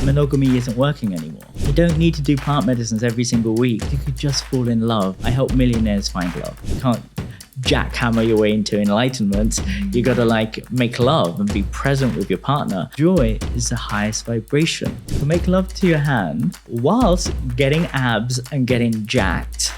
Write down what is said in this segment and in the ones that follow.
monogamy isn't working anymore. You don't need to do plant medicines every single week. You could just fall in love. I help millionaires find love. You can't jackhammer your way into enlightenment. You gotta make love and be present with your partner. Joy is the highest vibration. You can make love to your hand whilst getting abs and getting jacked.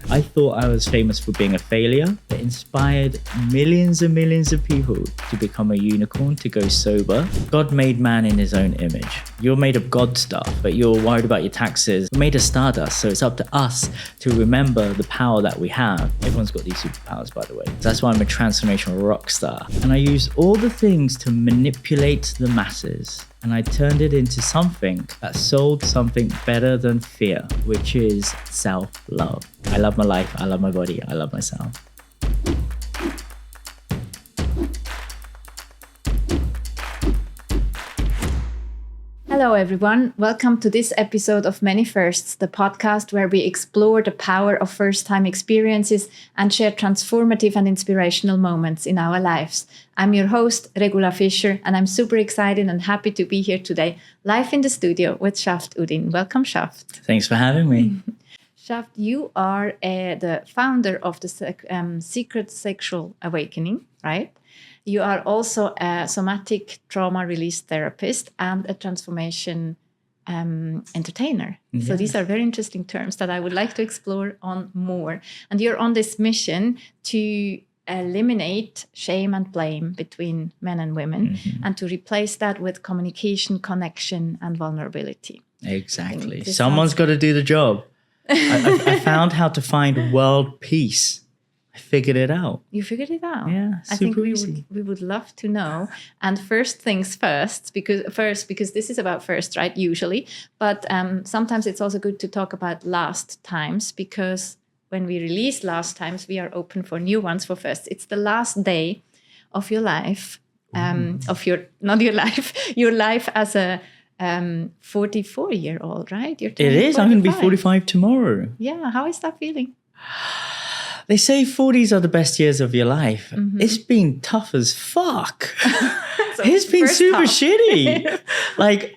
I thought I was famous for being a failure. It inspired millions and millions of people to become a unicorn, to go sober. God made man in his own image. You're made of God stuff, but you're worried about your taxes. We're made of stardust, so it's up to us to remember the power that we have. Everyone's got these superpowers, by the way. That's why I'm a transformational rock star. And I use all the things to manipulate the masses. And I turned it into something that sold something better than fear, which is self-love. I love my life, I love my body, I love myself. Hello everyone, welcome to this episode of Many Firsts, the podcast where we explore the power of first-time experiences and share transformative and inspirational moments in our lives. I'm your host, Regula Fischer, and I'm super excited and happy to be here today, live in the studio with Shaft Uddin. Welcome, Shaft. Thanks for having me. Shaft, you are the founder of the Secret Sexual Awakening, right? You are also a somatic trauma release therapist and a transformation entertainer. Yeah. So these are very interesting terms that I would like to explore on more. And you're on this mission to eliminate shame and blame between men and women, and to replace that with communication, connection, and vulnerability. Exactly. Someone's got to do the job. I found how to find world peace. I figured it out. You figured it out? Yeah, I think easy. we would love to know. And first things first, because this is about first, right, usually. But sometimes it's also good to talk about last times, because when we release last times, we are open for new ones for first. It's the last day of your life, your life as a 44-year-old, right? It is. 45. I'm going to be 45 tomorrow. Yeah. How is that feeling? They say 40s are the best years of your life. Mm-hmm. It's been tough as fuck. So it's been super shitty.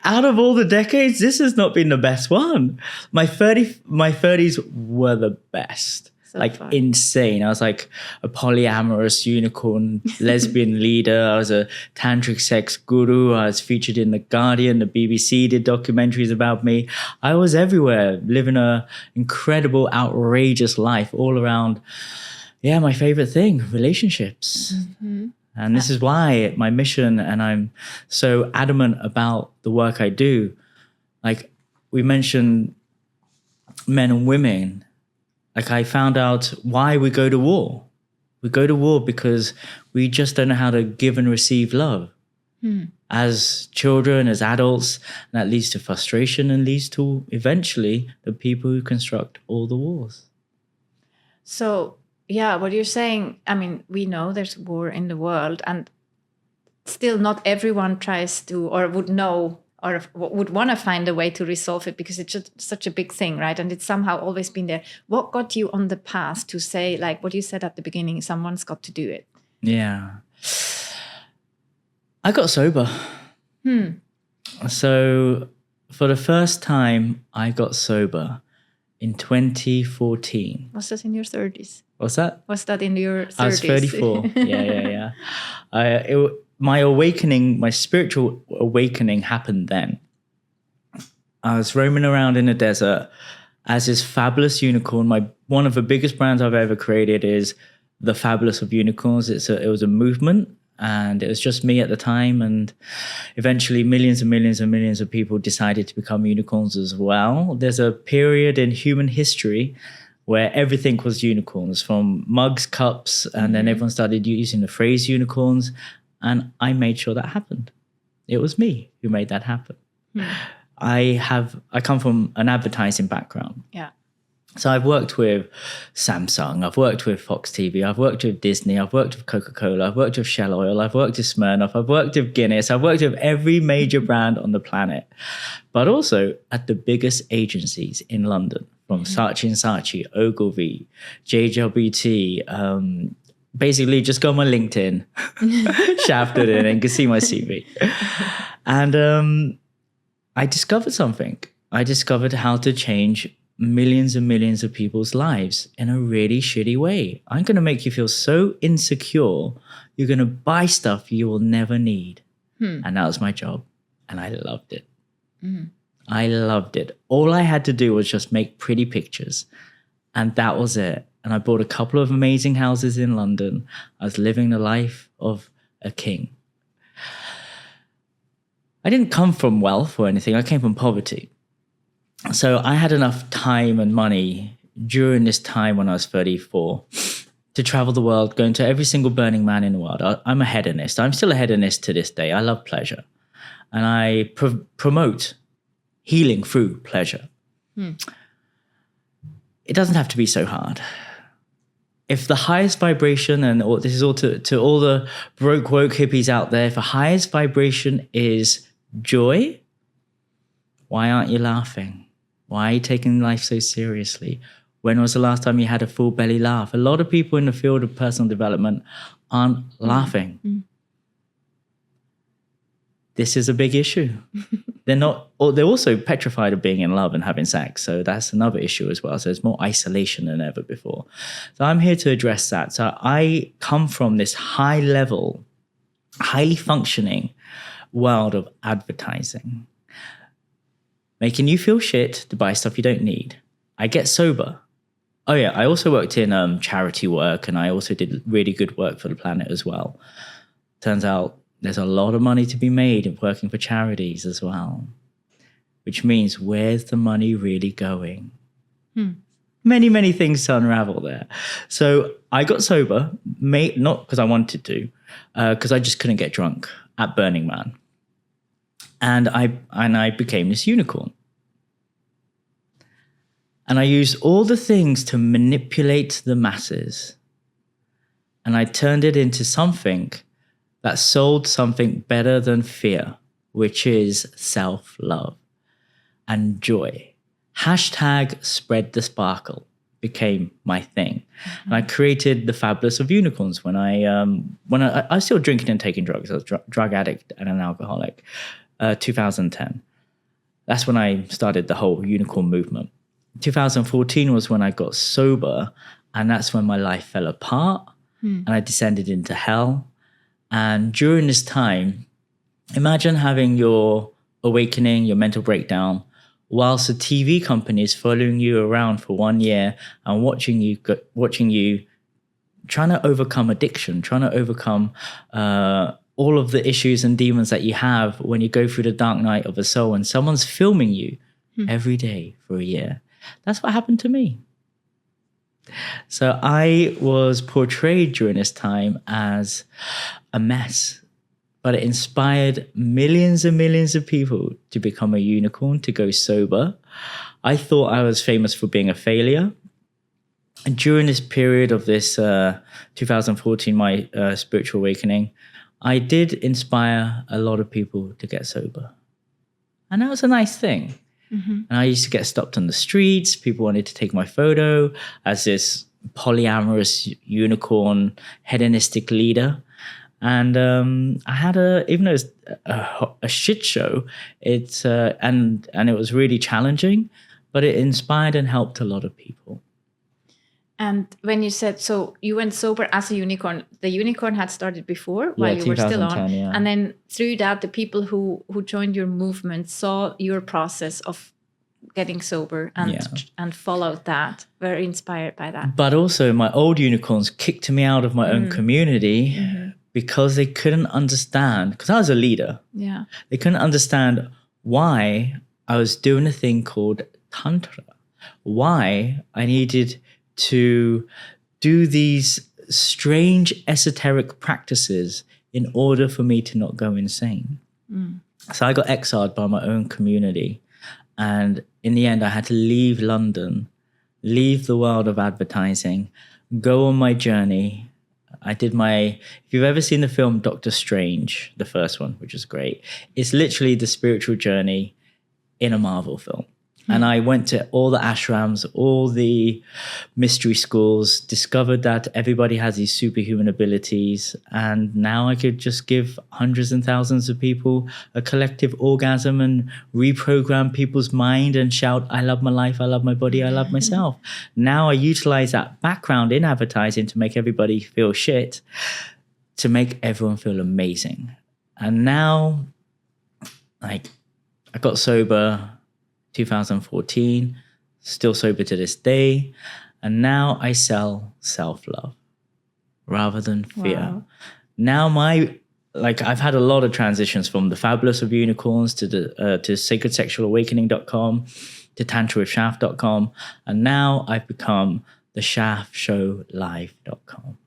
Out of all the decades, this has not been the best one. My 30s were the best. So insane. I was like a polyamorous unicorn, lesbian leader. I was a tantric sex guru. I was featured in The Guardian. The BBC did documentaries about me. I was everywhere, living a incredible, outrageous life all around. Yeah, my favorite thing, relationships. Mm-hmm. And this is why my mission, and I'm so adamant about the work I do. We mentioned men and women. I found out why we go to war. We go to war because we just don't know how to give and receive love. As children, as adults, and that leads to frustration and leads to eventually the people who construct all the wars. So, yeah, what you're saying, I mean, we know there's war in the world, and still not everyone tries to or would know or would want to find a way to resolve it, because it's just such a big thing, right? And it's somehow always been there. What got you on the path to say, what you said at the beginning, someone's got to do it? Yeah. I got sober. So for the first time, I got sober in 2014. Was that in your 30s? What's that? Was that in your 30s? I was 34. Yeah. My awakening, my spiritual awakening happened then. I was roaming around in the desert as this fabulous unicorn. One of the biggest brands I've ever created is the Fabulous of Unicorns. It was a movement, and it was just me at the time. And eventually millions and millions and millions of people decided to become unicorns as well. There's a period in human history where everything was unicorns, from mugs, cups, and then everyone started using the phrase unicorns. And I made sure that happened. It was me who made that happen. I come from an advertising background. Yeah. So I've worked with Samsung, I've worked with Fox TV, I've worked with Disney, I've worked with Coca-Cola, I've worked with Shell Oil, I've worked with Smirnoff, I've worked with Guinness, I've worked with every major brand on the planet, but also at the biggest agencies in London, from Saatchi & Saatchi, Ogilvy, JWT, basically just go on my LinkedIn, shafted in, and you can see my CV. And I discovered something. I discovered how to change millions and millions of people's lives in a really shitty way. I'm going to make you feel so insecure, you're going to buy stuff you will never need. And that was my job. And I loved it. I loved it. All I had to do was just make pretty pictures. And that was it. And I bought a couple of amazing houses in London. I was living the life of a king. I didn't come from wealth or anything. I came from poverty. So I had enough time and money during this time when I was 34 to travel the world, going to every single Burning Man in the world. I'm a hedonist. I'm still a hedonist to this day. I love pleasure. And I promote healing through pleasure. It doesn't have to be so hard. If the highest vibration, and this is all to all the broke woke hippies out there, if the highest vibration is joy, why aren't you laughing? Why are you taking life so seriously? When was the last time you had a full belly laugh? A lot of people in the field of personal development aren't laughing. This is a big issue. They're also petrified of being in love and having sex. So that's another issue as well. So there's more isolation than ever before. So I'm here to address that. So I come from this high level, highly functioning world of advertising, making you feel shit to buy stuff you don't need. I get sober. Oh yeah, I also worked in charity work, and I also did really good work for the planet as well. Turns out there's a lot of money to be made in working for charities as well, which means where's the money really going? Many, many things to unravel there. So I got sober, not because I wanted to, because I just couldn't get drunk at Burning Man. And I became this unicorn. And I used all the things to manipulate the masses. And I turned it into something that sold something better than fear, which is self-love and joy. Hashtag spread the sparkle became my thing. And I created the Fabulous of Unicorns when I was still drinking and taking drugs. I was a drug addict and an alcoholic. 2010. That's when I started the whole unicorn movement. 2014 was when I got sober, and that's when my life fell apart and I descended into hell. And during this time, imagine having your awakening, your mental breakdown, whilst a TV company is following you around for 1 year and watching you trying to overcome addiction, trying to overcome all of the issues and demons that you have when you go through the dark night of the soul, and someone's filming you every day for a year. That's what happened to me. So I was portrayed during this time as a mess, but it inspired millions and millions of people to become a unicorn, to go sober. I thought I was famous for being a failure. And during this period of this 2014, my spiritual awakening, I did inspire a lot of people to get sober. And that was a nice thing. And I used to get stopped on the streets. People wanted to take my photo as this polyamorous unicorn hedonistic leader. And I had even though it was a shit show, and it was really challenging, but it inspired and helped a lot of people. And when you said, so you went sober as a unicorn, the unicorn had started before while you were still on. Yeah. And then through that, the people who joined your movement saw your process of getting sober and followed that, were inspired by that. But also my old unicorns kicked me out of my own community because they couldn't understand, because I was a leader. Yeah. They couldn't understand why I was doing a thing called Tantra, why I needed to do these strange esoteric practices in order for me to not go insane. So I got exiled by my own community. And in the end, I had to leave London, leave the world of advertising, go on my journey. If you've ever seen the film Doctor Strange, the first one, which is great, it's literally the spiritual journey in a Marvel film. And I went to all the ashrams, all the mystery schools, discovered that everybody has these superhuman abilities. And now I could just give hundreds and thousands of people a collective orgasm and reprogram people's mind and shout, I love my life, I love my body, I love myself. Now I utilize that background in advertising to make everybody feel shit, to make everyone feel amazing. And now, like, I got sober 2014, still sober to this day. And now I sell self-love rather than fear. Wow. Now I've had a lot of transitions from the Fabulous of Unicorns to sacredsexualawakening.com to tantrawithshaf.com. And now I've become the shafshowlive.com.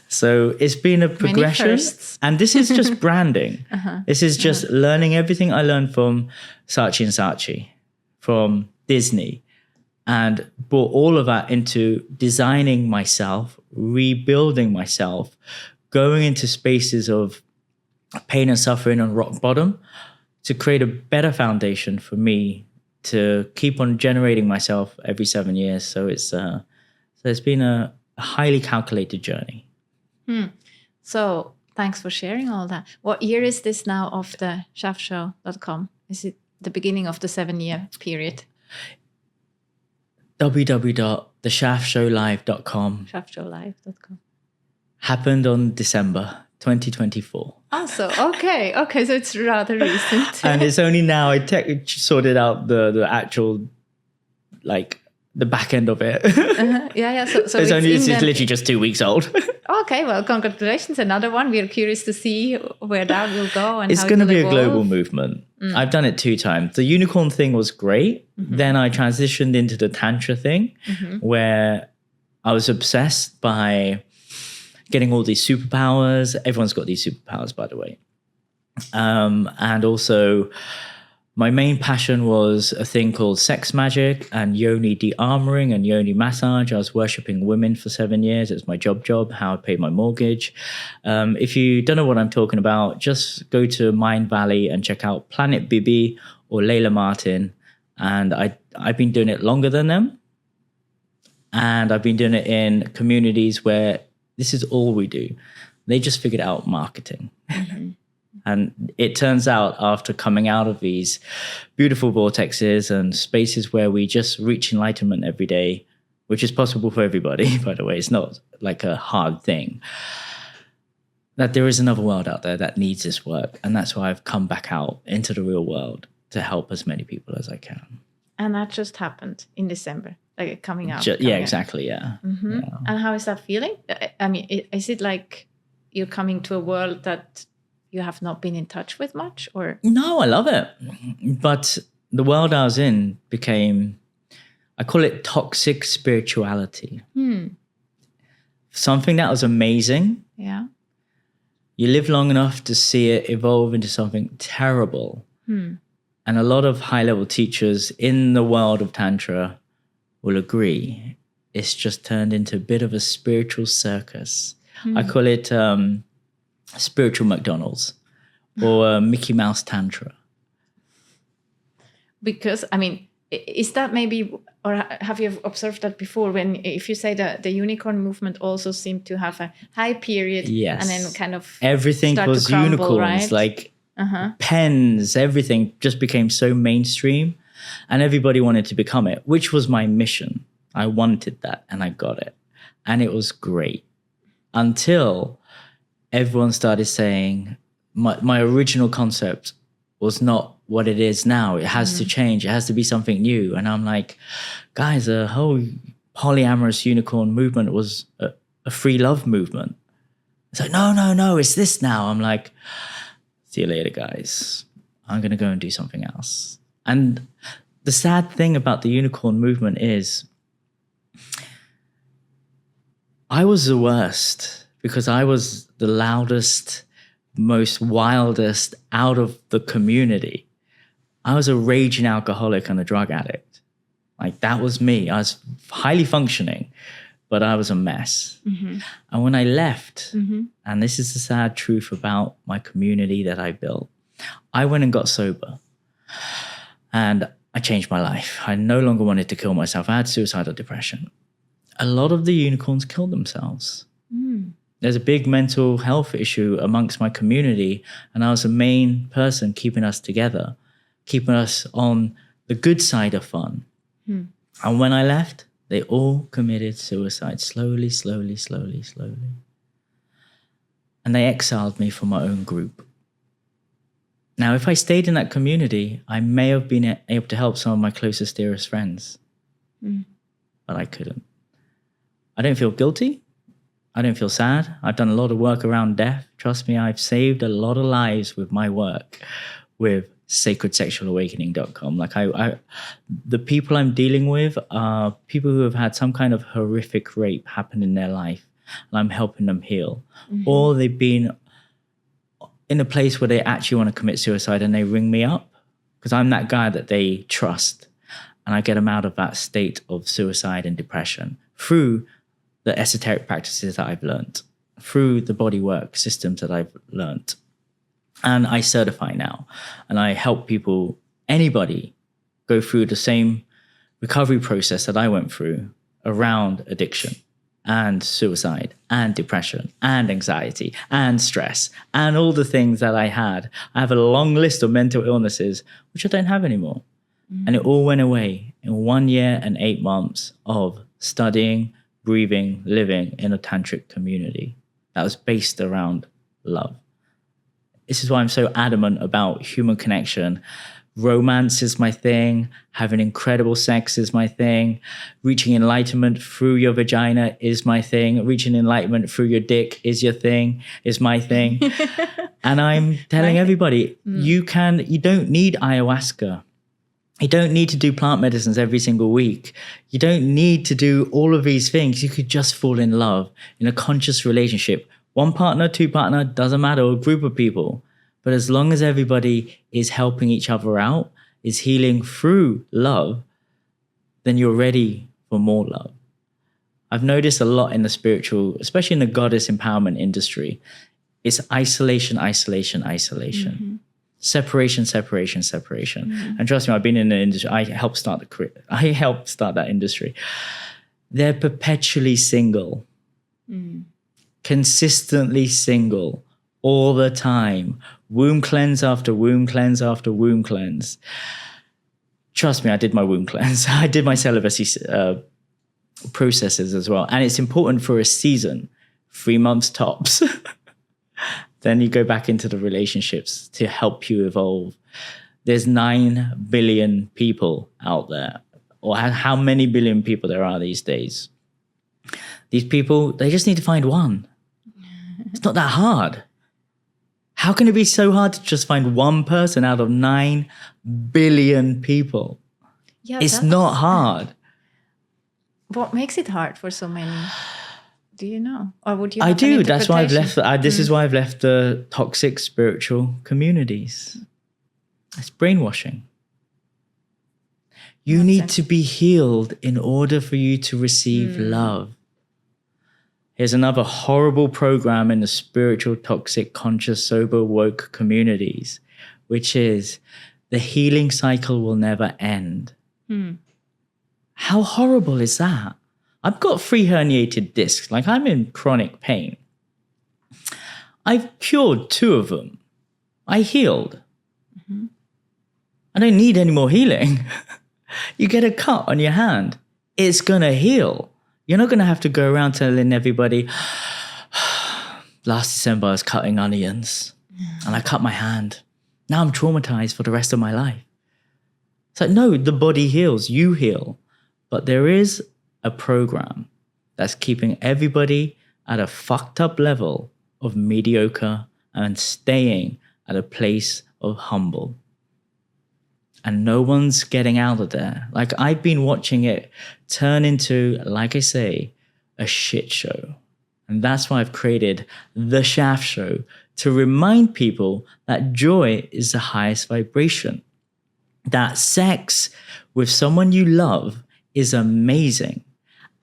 So it's been a progression, and this is just branding. This is just learning everything I learned from Saatchi and Saatchi, from Disney, and brought all of that into designing myself, rebuilding myself, going into spaces of pain and suffering and rock bottom to create a better foundation for me to keep on generating myself every 7 years. So it's been a highly calculated journey. So thanks for sharing all that. What year is this now of the shafshow.com? Is it the beginning of the 7-year period? www.theshafshowlive.com. Shafshowlive.com. Happened on December 2024. Oh, so okay, so it's rather recent. And it's only now I sorted out the actual, like, the back end of it. Yeah. So it's literally just 2 weeks old. Okay, well, congratulations. Another one. We're curious to see where that will go. And it's going to be a global movement. I've done it 2 times. The unicorn thing was great. Then I transitioned into the Tantra thing, where I was obsessed by getting all these superpowers. Everyone's got these superpowers, by the way. And also, my main passion was a thing called sex magic and yoni de-armoring and yoni massage. I was worshipping women for 7 years. It was my job, how I paid my mortgage. If you don't know what I'm talking about, just go to Mind Valley and check out Planet Bibi or Layla Martin. And I've been doing it longer than them. And I've been doing it in communities where this is all we do. They just figured out marketing. And it turns out, after coming out of these beautiful vortexes and spaces where we just reach enlightenment every day, which is possible for everybody, by the way, it's not like a hard thing, that there is another world out there that needs this work. And that's why I've come back out into the real world to help as many people as I can. And that just happened in December, like coming out. Exactly, yeah. Yeah. And how is that feeling? I mean, is it like you're coming to a world that you have not been in touch with much, or? No, I love it. But the world I was in became, I call it toxic spirituality. Something that was amazing. Yeah. You live long enough to see it evolve into something terrible. And a lot of high-level teachers in the world of Tantra will agree. It's just turned into a bit of a spiritual circus. I call it spiritual McDonald's or Mickey Mouse Tantra. Because, I mean, is that maybe, or have you observed that before, if you say that the unicorn movement also seemed to have a high period, and then kind of everything was crumble, unicorns, right? Like pens, everything just became so mainstream and everybody wanted to become it, which was my mission. I wanted that and I got it. And it was great until everyone started saying my original concept was not what it is now. It has to change. It has to be something new. And I'm like, guys, the whole polyamorous unicorn movement was a free love movement. It's like, no, it's this now. I'm like, see you later, guys. I'm going to go and do something else. And the sad thing about the unicorn movement is I was the worst because I was the loudest, most wildest out of the community. I was a raging alcoholic and a drug addict. Like, that was me. I was highly functioning, but I was a mess. And when I left, and this is the sad truth about my community that I built, I went and got sober. And I changed my life. I no longer wanted to kill myself. I had suicidal depression. A lot of the unicorns killed themselves. There's a big mental health issue amongst my community, and I was the main person keeping us together, keeping us on the good side of fun. And when I left, they all committed suicide slowly. And they exiled me from my own group. Now, if I stayed in that community, I may have been able to help some of my closest, dearest friends. But I couldn't. I don't feel guilty. I don't feel sad. I've done a lot of work around death. Trust me, I've saved a lot of lives with my work with sacredsexualawakening.com. Like the people I'm dealing with are people who have had some kind of horrific rape happen in their life, and I'm helping them heal. Or they've been in a place where they actually want to commit suicide and they ring me up because I'm that guy that they trust, and I get them out of that state of suicide and depression through the esoteric practices that I've learned, through the body work systems that I've learned. And I certify now, and I help people, anybody, go through the same recovery process that I went through around addiction and suicide and depression and anxiety and stress and all the things that I had. I have a long list of mental illnesses, which I don't have anymore. And it all went away in 1 year and 8 months of studying, breathing, living in a tantric community that was based around love. This is why I'm so adamant about human connection. Romance is my thing. Having incredible sex is my thing. Reaching enlightenment through your vagina is my thing. Reaching enlightenment through your dick is your thing, is my thing. And I'm telling everybody, you don't need ayahuasca. You don't need to do plant medicines every single week. You don't need to do all of these things. You could just fall in love in a conscious relationship. 1 partner, 2 partner, doesn't matter, a group of people. But as long as everybody is helping each other out, is healing through love, then you're ready for more love. I've noticed a lot in the spiritual, especially in the goddess empowerment industry, it's isolation. Separation. And trust me, I've been in the industry. I helped start that industry. They're perpetually single, consistently single, all the time. Womb cleanse after womb cleanse after womb cleanse. Trust me, I did my womb cleanse. I did my celibacy processes as well. And it's important for a season, 3 months tops. Then you go back into the relationships to help you evolve. There's 9 billion people out there, or how many billion people there are these days. These people, they just need to find one. It's not that hard. How can it be so hard to just find one person out of 9 billion people? Yeah, it's not hard. What makes it hard for so many? Do you know? Or would you? I do. That's why I've left. This is why I've left the toxic spiritual communities. It's brainwashing. You need to be healed in order for you to receive love. Here's another horrible program in the spiritual, toxic, conscious, sober, woke communities, which is the healing cycle will never end. How horrible is that? I've got 3 herniated discs. Like, I'm in chronic pain. I've cured 2 of them. I healed. I don't need any more healing. You get a cut on your hand, it's going to heal. You're not going to have to go around telling everybody, last December I was cutting onions and I cut my hand. Now I'm traumatized for the rest of my life. It's like, no, the body heals, you heal. But there is a program that's keeping everybody at a fucked up level of mediocre and staying at a place of humble. And no one's getting out of there. Like, I've been watching it turn into, like I say, a shit show. And that's why I've created the Shaft Show, to remind people that joy is the highest vibration. That sex with someone you love is amazing.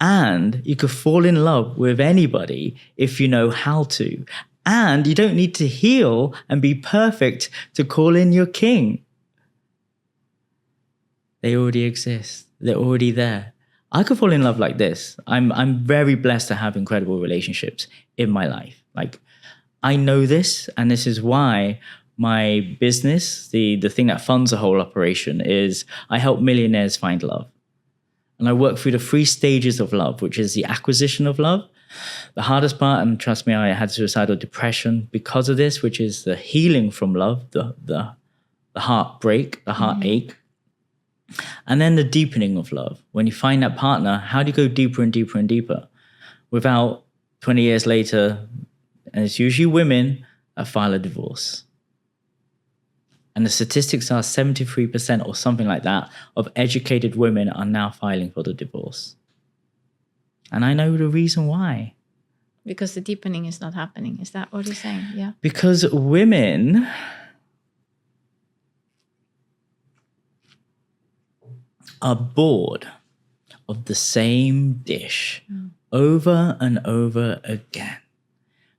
And you could fall in love with anybody if you know how to. And you don't need to heal and be perfect to call in your king. They already exist. They're already there. I could fall in love like this. I'm very blessed to have incredible relationships in my life. Like, I know this, and this is why my business, the thing that funds the whole operation, is I help millionaires find love. And I work through the 3 stages of love, which is the acquisition of love. The hardest part, and trust me, I had suicidal depression because of this, which is the healing from love, the heartbreak, the heartache. And then the deepening of love. When you find that partner, how do you go deeper and deeper and deeper without 20 years later, and it's usually women that file a divorce. And the statistics are 73% or something like that of educated women are now filing for the divorce. And I know the reason why. Because the deepening is not happening. Is that what you're saying? Yeah. Because women are bored of the same dish over and over again.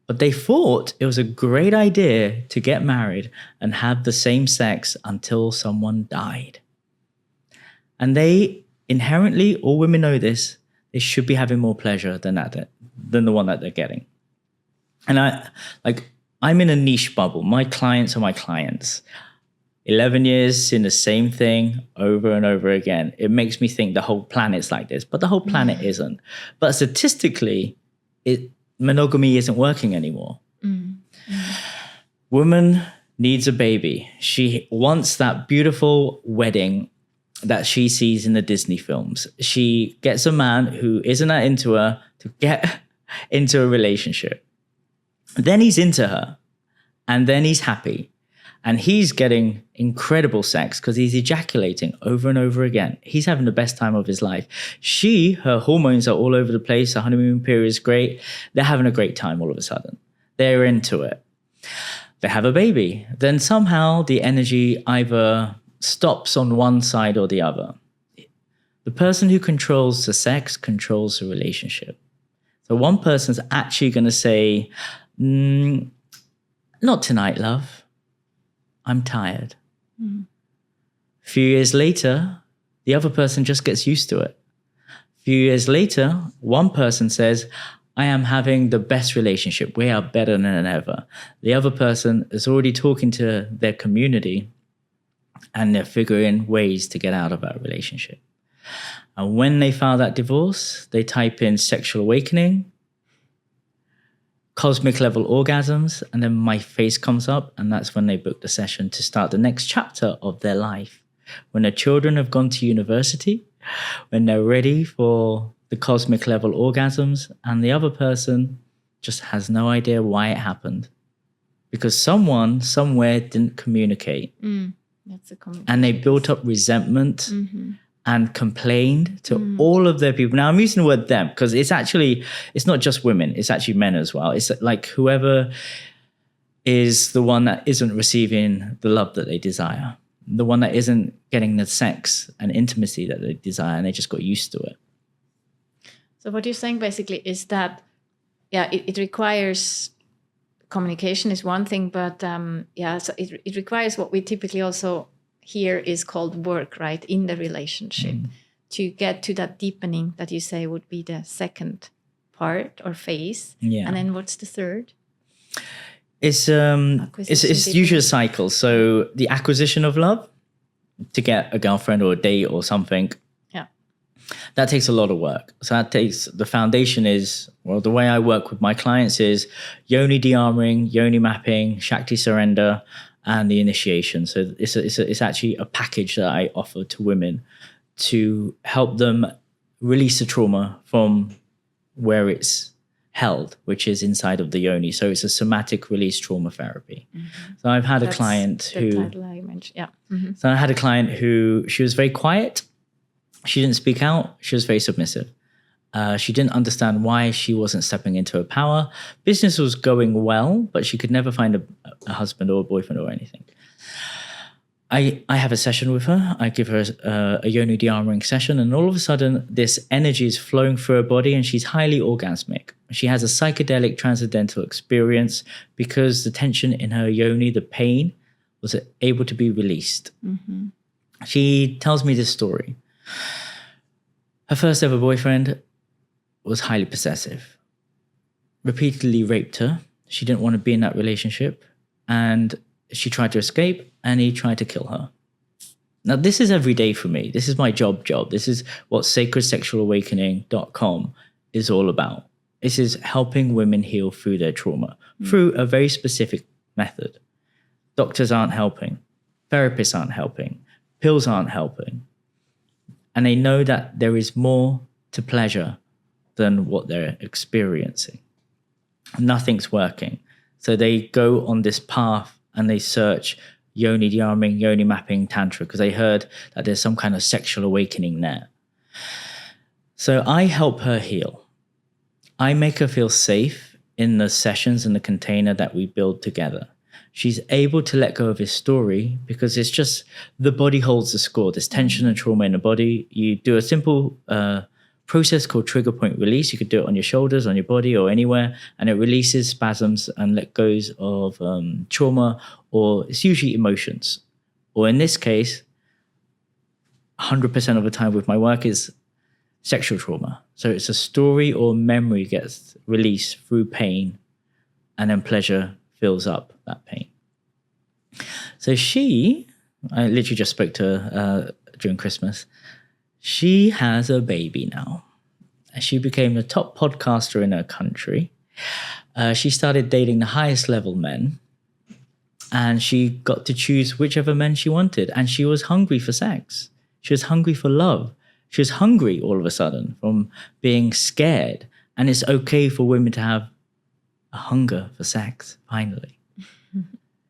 But they thought it was a great idea to get married and have the same sex until someone died. And they inherently, all women know this, they should be having more pleasure than the one that they're getting. And I'm in a niche bubble. My clients are my clients. 11 years seeing the same thing over and over again. It makes me think the whole planet's like this, but the whole planet isn't. But statistically, monogamy isn't working anymore. Woman needs a baby. She wants that beautiful wedding that she sees in the Disney films. She gets a man who isn't that into her to get into a relationship. Then he's into her, and then he's happy. And he's getting incredible sex because he's ejaculating over and over again. He's having the best time of his life. Her hormones are all over the place. The honeymoon period is great. They're having a great time all of a sudden. They're into it. They have a baby. Then somehow the energy either stops on one side or the other. The person who controls the sex controls the relationship. So one person's actually going to say, not tonight, love. I'm tired. A few years later, the other person just gets used to it. A few years later, one person says, I am having the best relationship. We are better than ever. The other person is already talking to their community and they're figuring ways to get out of that relationship. And when they file that divorce, they type in sexual awakening, cosmic level orgasms, and then my face comes up, and that's when they book the session to start the next chapter of their life. When their children have gone to university, when they're ready for the cosmic level orgasms, and the other person just has no idea why it happened. Because someone somewhere didn't communicate. That's a and they built up resentment and complained to all of their people. Now I'm using the word them because it's not just women, it's actually men as well. It's like whoever is the one that isn't receiving the love that they desire, the one that isn't getting the sex and intimacy that they desire, and they just got used to it. So what you're saying basically is that, it requires communication is one thing, but so it requires what we typically also here is called work, right, in the relationship to get to that deepening that you say would be the second part or phase. Yeah. And then what's the third? It's usually a cycle. So the acquisition of love, to get a girlfriend or a date or something, that takes a lot of work. So the foundation is, the way I work with my clients is yoni de-armoring, yoni mapping, Shakti surrender, and the initiation. So it's actually a package that I offer to women to help them release the trauma from where it's held, which is inside of the yoni. So it's a somatic release trauma therapy. So I've had a client who... title I mentioned, So I had a client who, she was very quiet. She didn't speak out. She was very submissive. She didn't understand why she wasn't stepping into her power. Business was going well, but she could never find a husband or a boyfriend or anything. I have a session with her. I give her a yoni de-armoring session, and all of a sudden, this energy is flowing through her body, and she's highly orgasmic. She has a psychedelic transcendental experience because the tension in her yoni, the pain, was able to be released. She tells me this story. Her first ever boyfriend was highly possessive, repeatedly raped her. She didn't want to be in that relationship, and she tried to escape, and he tried to kill her. Now, this is every day for me. This is my job. This is what sacredsexualawakening.com is all about. This is helping women heal through their trauma, through a very specific method. Doctors aren't helping. Therapists aren't helping. Pills aren't helping. And they know that there is more to pleasure than what they're experiencing. Nothing's working. So they go on this path and they search yoni dharming, yoni mapping tantra, because they heard that there's some kind of sexual awakening there. So I help her heal. I make her feel safe in the sessions and the container that we build together. She's able to let go of his story because it's just the body holds the score. There's tension and trauma in the body. You do a simple process called trigger point release. You could do it on your shoulders, on your body, or anywhere, and it releases spasms and let goes of trauma, or it's usually emotions. Or in this case, 100% of the time with my work is sexual trauma. So it's a story or memory gets released through pain, and then pleasure fills up that pain. So I literally just spoke to her during Christmas. She has a baby now. She became the top podcaster in her country. She started dating the highest level men, and she got to choose whichever men she wanted. And she was hungry for sex. She was hungry for love. She was hungry all of a sudden from being scared. And it's okay for women to have a hunger for sex, finally.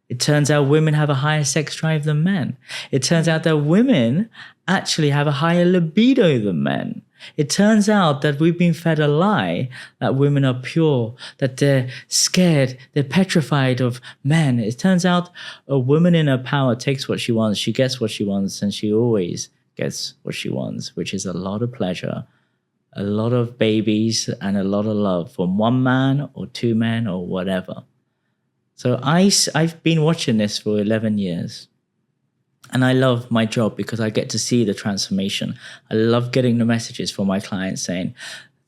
It turns out women have a higher sex drive than men. It turns out that women actually have a higher libido than men. It turns out that we've been fed a lie that women are pure, that they're scared, they're petrified of men. It turns out a woman in her power takes what she wants, she gets what she wants, and she always gets what she wants, which is a lot of pleasure, a lot of babies, and a lot of love from one man or two men or whatever. So I've been watching this for 11 years. And I love my job because I get to see the transformation. I love getting the messages from my clients saying,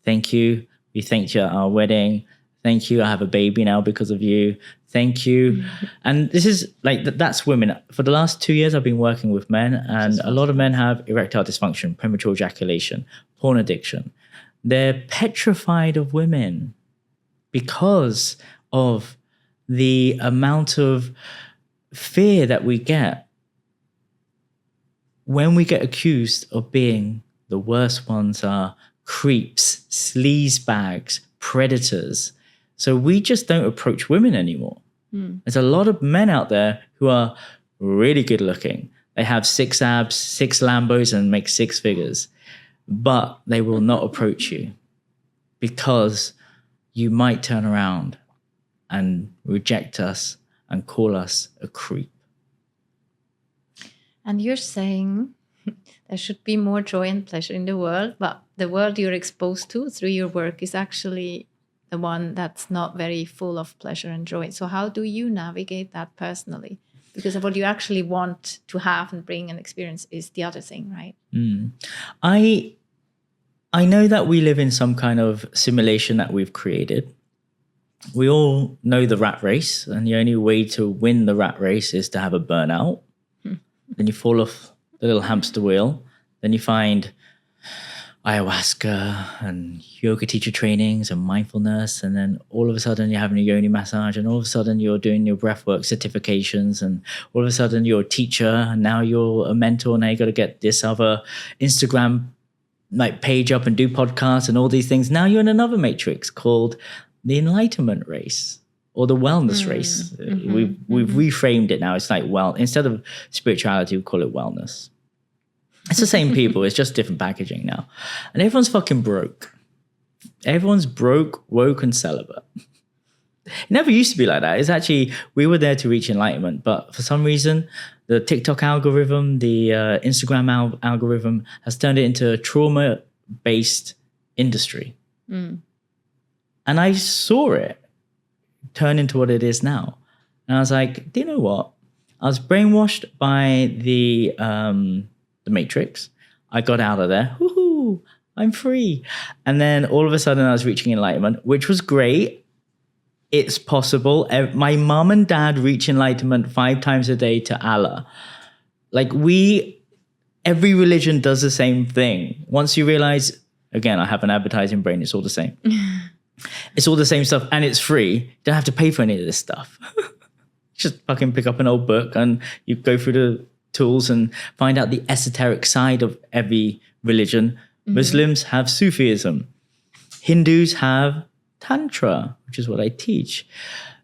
thank you. We thanked you at our wedding. Thank you. I have a baby now because of you. Thank you. And this is like, that's women. For the last 2 years, I've been working with men, and a lot of men have erectile dysfunction, premature ejaculation, porn addiction. They're petrified of women because of the amount of fear that we get when we get accused of being the worst ones are creeps, sleazebags, predators. So we just don't approach women anymore. There's a lot of men out there who are really good looking. They have 6 abs, 6 Lambos, and make 6 figures. But they will not approach you because you might turn around and reject us and call us a creep. And you're saying there should be more joy and pleasure in the world, but the world you're exposed to through your work is actually the one that's not very full of pleasure and joy. So how do you navigate that personally? Because of what you actually want to have and bring and experience is the other thing, right? I know that we live in some kind of simulation that we've created. We all know the rat race, and the only way to win the rat race is to have a burnout. Then you fall off the little hamster wheel. Then you find ayahuasca and yoga teacher trainings and mindfulness. And then all of a sudden you're having a yoni massage, and all of a sudden you're doing your breathwork certifications, and all of a sudden you're a teacher, and now you're a mentor. Now you got to get this other Instagram like page up and do podcasts and all these things. Now you're in another matrix called the Enlightenment race or the wellness race. We've reframed it now. It's like, well, instead of spirituality, we call it wellness. It's the same people. It's just different packaging now. And everyone's fucking broke. Everyone's broke, woke, and celibate. It never used to be like that. It's actually, we were there to reach enlightenment, but for some reason, the TikTok algorithm, the Instagram algorithm has turned it into a trauma-based industry. And I saw it turn into what it is now. And I was like, do you know what? I was brainwashed by the the matrix. I got out of there. Woohoo! I'm free. And then all of a sudden I was reaching enlightenment, which was great. It's possible. My mom and dad reach enlightenment 5 times a day to Allah. Like every religion does the same thing. Once you realize, again, I have an advertising brain, it's all the same. It's all the same stuff and it's free. You don't have to pay for any of this stuff. Just fucking pick up an old book and you go through the tools and find out the esoteric side of every religion. Muslims have Sufism. Hindus have Tantra, which is what I teach.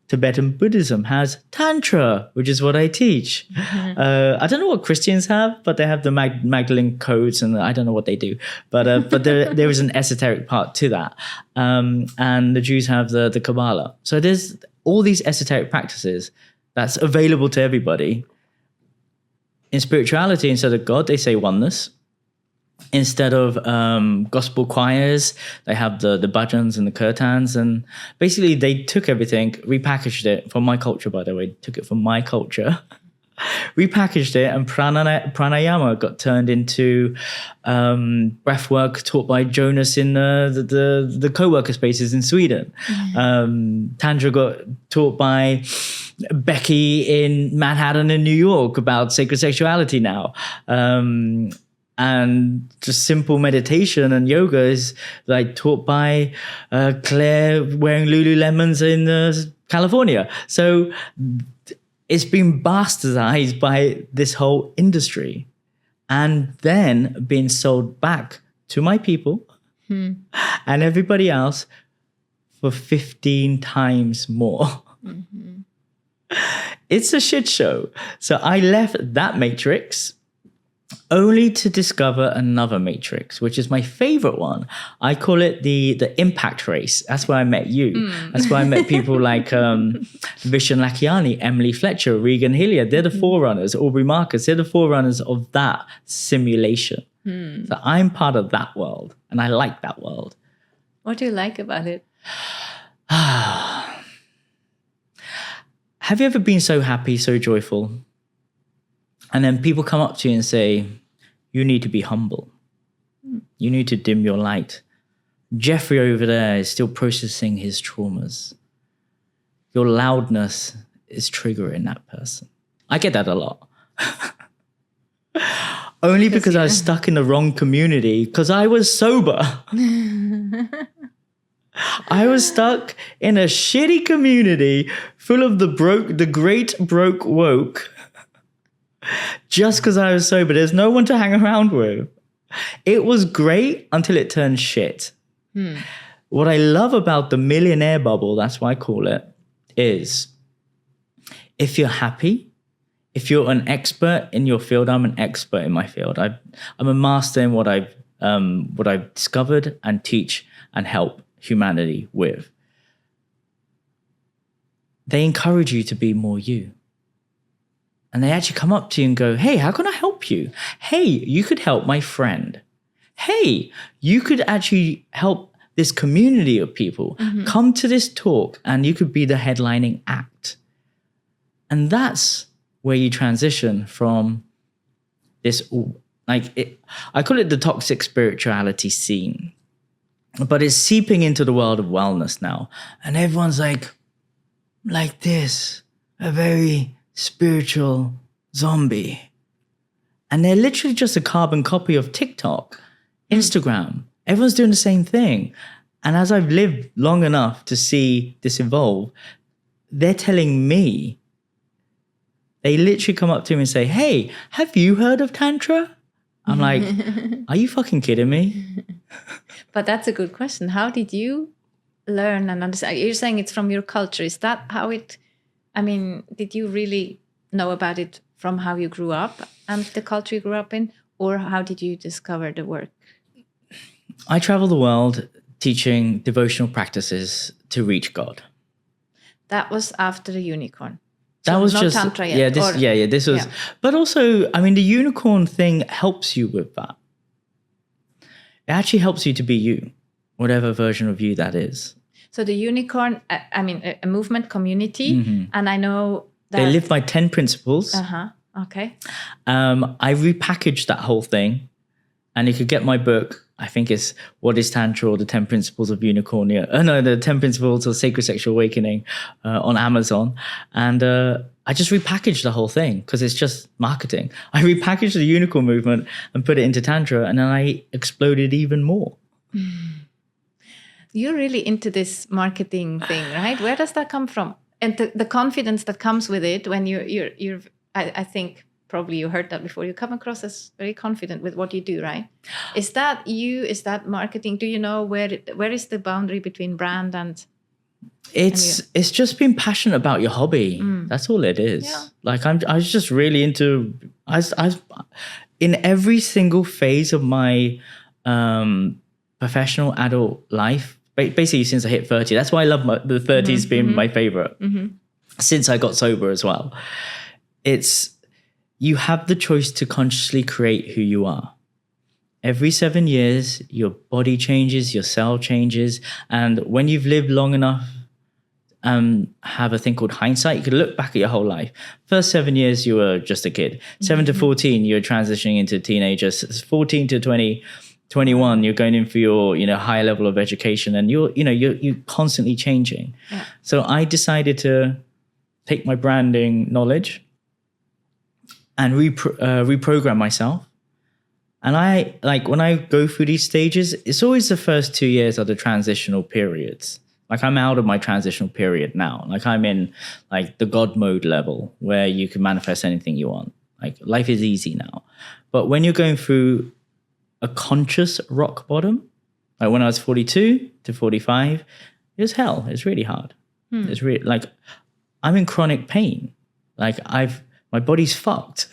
Tibetan Buddhism has Tantra, which is what I teach. I don't know what Christians have, but they have the Magdalene codes, and I don't know what they do. But there is an esoteric part to that. And the Jews have the Kabbalah. So there's all these esoteric practices that's available to everybody. In spirituality, instead of God, they say oneness. Instead of gospel choirs, they have the bhajans and the kirtans. And basically they took everything, repackaged it from my culture, by the way, took it from my culture, repackaged it, and pranayama got turned into breath work taught by Jonas in the co-worker spaces in Sweden. Tantra got taught by Becky in Manhattan in New York about sacred sexuality now. And just simple meditation and yoga is like taught by Claire wearing Lululemons in California. So it's been bastardized by this whole industry and then being sold back to my people and everybody else for 15 times more. It's a shit show. So I left that matrix only to discover another matrix, which is my favorite one. I call it the impact race. That's where I met you. That's where I met people like Vishen Lakiani, Emily Fletcher, Regan Hilliard. They're the forerunners. Aubrey Marcus. They're the forerunners of that simulation. So I'm part of that world, and I like that world. What do you like about it? Have you ever been so happy, so joyful? And then people come up to you and say, you need to be humble. You need to dim your light. Jeffrey over there is still processing his traumas. Your loudness is triggering that person. I get that a lot. Only because I was stuck in the wrong community because I was sober. I was stuck in a shitty community full of the great broke woke. Just because I was sober, there's no one to hang around with. It was great until it turned shit. What I love about the millionaire bubble, that's what I call it, is if you're happy, if you're an expert in your field, I'm an expert in my field. I'm a master in what I've discovered and teach and help humanity with. They encourage you to be more you. And they actually come up to you and go, hey, how can I help you? Hey, you could help my friend. Hey, you could actually help this community of people. Come to this talk and you could be the headlining act. And that's where you transition from this, I call it the toxic spirituality scene. But it's seeping into the world of wellness now. And everyone's like this, a very spiritual zombie. And they're literally just a carbon copy of TikTok, Instagram. Everyone's doing the same thing. And as I've lived long enough to see this evolve, they're telling me, they literally come up to me and say, hey, have you heard of Tantra? I'm like, are you fucking kidding me? But that's a good question. How did you learn and understand? You're saying it's from your culture. Is that how it... did you really know about it from how you grew up and the culture you grew up in? Or how did you discover the work? I travel the world teaching devotional practices to reach God. That was after the unicorn. That was no just... Tantra yet. This was... Yeah. But also, the unicorn thing helps you with that. It actually helps you to be you, whatever version of you that is. So the unicorn, a movement community, and I know that... They live by 10 principles, Okay. I repackaged that whole thing, and you could get my book. I think it's What is Tantra, or the 10 Principles of Unicornia. The 10 Principles of Sacred Sexual Awakening on Amazon. And I just repackaged the whole thing because it's just marketing. I repackaged the unicorn movement and put it into Tantra, and then I exploded even more. You're really into this marketing thing, right? Where does that come from? And the confidence that comes with it when you're I think probably you heard that before. You come across as very confident with what you do, right? Is that you? Is that marketing? Do you know where is the boundary between brand and? It's just being passionate about your hobby. That's all it is. Yeah. Like I was just really into. I in every single phase of my professional adult life. Basically, since I hit 30, that's why I love the 30s being my favorite. Since I got sober as well, it's you have the choice to consciously create who you are. Every 7 years, your body changes, your cell changes, and when you've lived long enough, have a thing called hindsight. You can look back at your whole life. First 7 years, you were just a kid. 7 to 14, you're transitioning into teenagers. 14 to 21, you're going in for your, higher level of education, and you're constantly changing. Yeah. So I decided to take my branding knowledge and reprogram myself. And when I go through these stages, it's always the first 2 years are the transitional periods. Like I'm out of my transitional period now. Like I'm in like the God mode level where you can manifest anything you want. Like life is easy now. But when you're going through a conscious rock bottom, like when I was 42 to 45, it was hell. It's really hard. It's really like I'm in chronic pain. Like my body's fucked,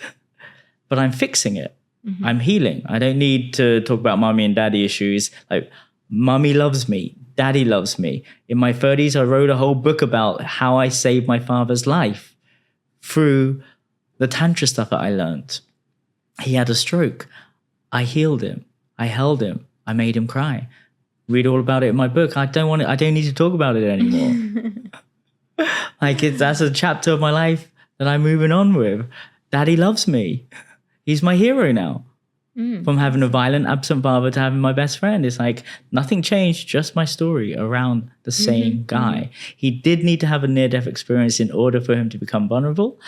but I'm fixing it. I'm healing. I don't need to talk about mommy and daddy issues. Like mommy loves me. Daddy loves me. In my 30s, I wrote a whole book about how I saved my father's life through the Tantra stuff that I learned. He had a stroke. I healed him. I held him. I made him cry. Read all about it in my book. I don't need to talk about it anymore. That's a chapter of my life that I'm moving on with. Daddy loves me. He's my hero now. From having a violent, absent father to having my best friend. It's like nothing changed, just my story around the same guy. He did need to have a near-death experience in order for him to become vulnerable.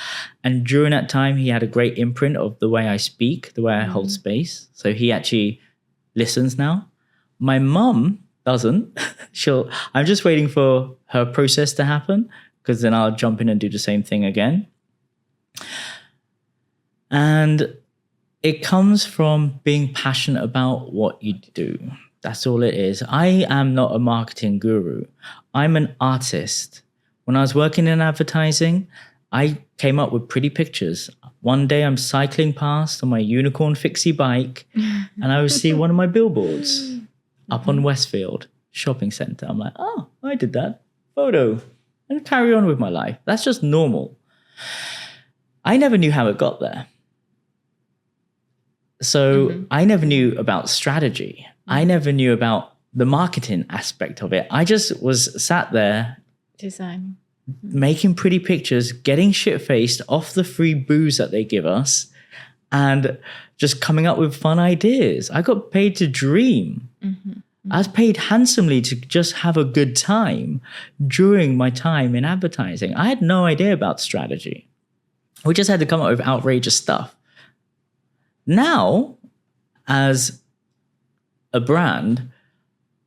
And during that time, he had a great imprint of the way I speak, the way I hold space. So he actually listens now. My mum doesn't. I'm just waiting for her process to happen, because then I'll jump in and do the same thing again. And it comes from being passionate about what you do. That's all it is. I am not a marketing guru. I'm an artist. When I was working in advertising, I came up with pretty pictures. One day I'm cycling past on my unicorn fixie bike and I would see one of my billboards up on Westfield shopping center. I'm like, oh, I did that. Photo. And carry on with my life. That's just normal. I never knew how it got there. So I never knew about strategy. I never knew about the marketing aspect of it. I just was sat there designing, making pretty pictures, getting shit-faced off the free booze that they give us, and just coming up with fun ideas. I got paid to dream. I was paid handsomely to just have a good time during my time in advertising. I had no idea about strategy. We just had to come up with outrageous stuff. Now, as a brand,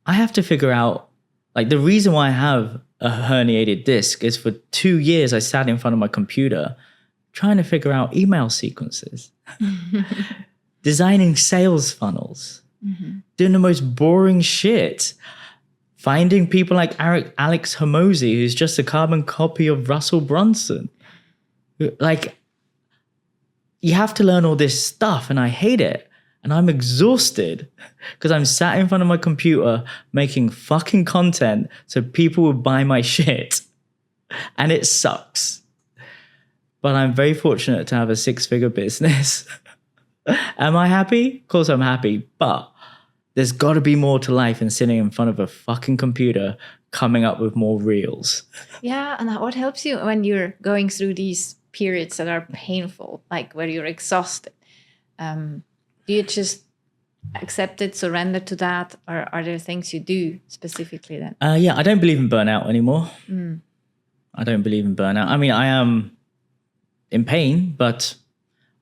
I have to figure out, like, the reason why I have a herniated disc is for 2 years I sat in front of my computer trying to figure out email sequences, designing sales funnels, doing the most boring shit, finding people like Alex Hormozi, who's just a carbon copy of Russell Brunson. Like, you have to learn all this stuff, and I hate it. And I'm exhausted because I'm sat in front of my computer making fucking content so people will buy my shit. And it sucks. But I'm very fortunate to have a 6-figure business. Am I happy? Of course I'm happy. But there's got to be more to life than sitting in front of a fucking computer coming up with more reels. Yeah, and what helps you when you're going through these periods that are painful, like where you're exhausted, do you just accept it, surrender to that, or are there things you do specifically then? Yeah, I don't believe in burnout anymore. I don't believe in burnout. I mean, I am in pain, but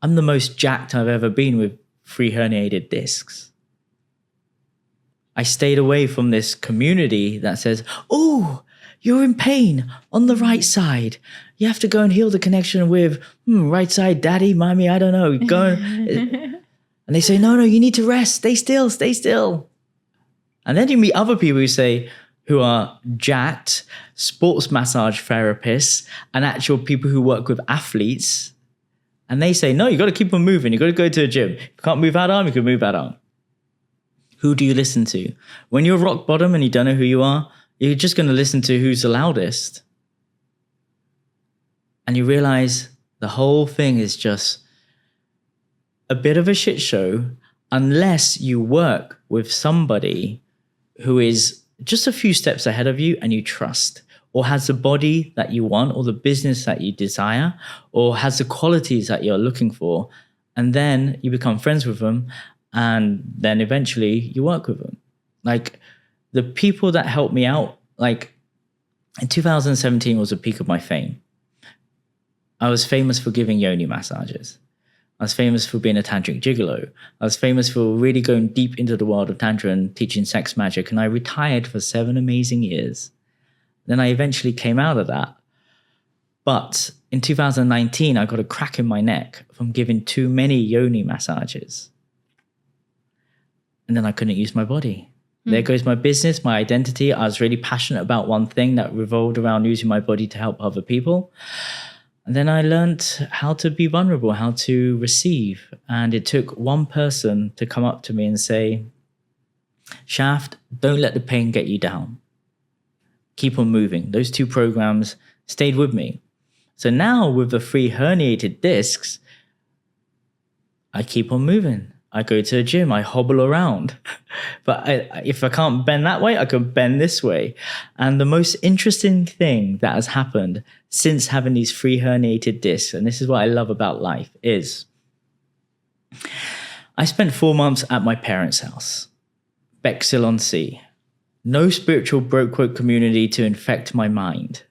I'm the most jacked I've ever been with 3 herniated discs. I stayed away from this community that says, oh, you're in pain on the right side. You have to go and heal the connection with right side, daddy, mommy, I don't know. Go and they say, no, you need to rest. Stay still. And then you meet other people who are jacked, sports massage therapists, and actual people who work with athletes. And they say, no, you got to keep on moving. You got to go to a gym. If you can't move that arm, you can move that arm. Who do you listen to? When you're rock bottom and you don't know who you are, you're just going to listen to who's the loudest. And you realize the whole thing is just a bit of a shit show unless you work with somebody who is just a few steps ahead of you and you trust, or has the body that you want, or the business that you desire, or has the qualities that you're looking for. And then you become friends with them, and then eventually you work with them. Like the people that helped me out, like in 2017 was the peak of my fame. I was famous for giving yoni massages. I was famous for being a tantric gigolo. I was famous for really going deep into the world of tantra and teaching sex magic. And I retired for 7 amazing years. Then I eventually came out of that. But in 2019, I got a crack in my neck from giving too many yoni massages. And then I couldn't use my body. There goes my business, my identity. I was really passionate about one thing that revolved around using my body to help other people. And then I learned how to be vulnerable, how to receive. And it took one person to come up to me and say, Shaft, don't let the pain get you down. Keep on moving. Those 2 programs stayed with me. So now with the 3 herniated discs, I keep on moving. I go to a gym, I hobble around. But if I can't bend that way, I can bend this way. And the most interesting thing that has happened since having these 3 herniated discs, and this is what I love about life, is I spent 4 months at my parents' house, Bexhill-on-Sea. No spiritual broke community to infect my mind.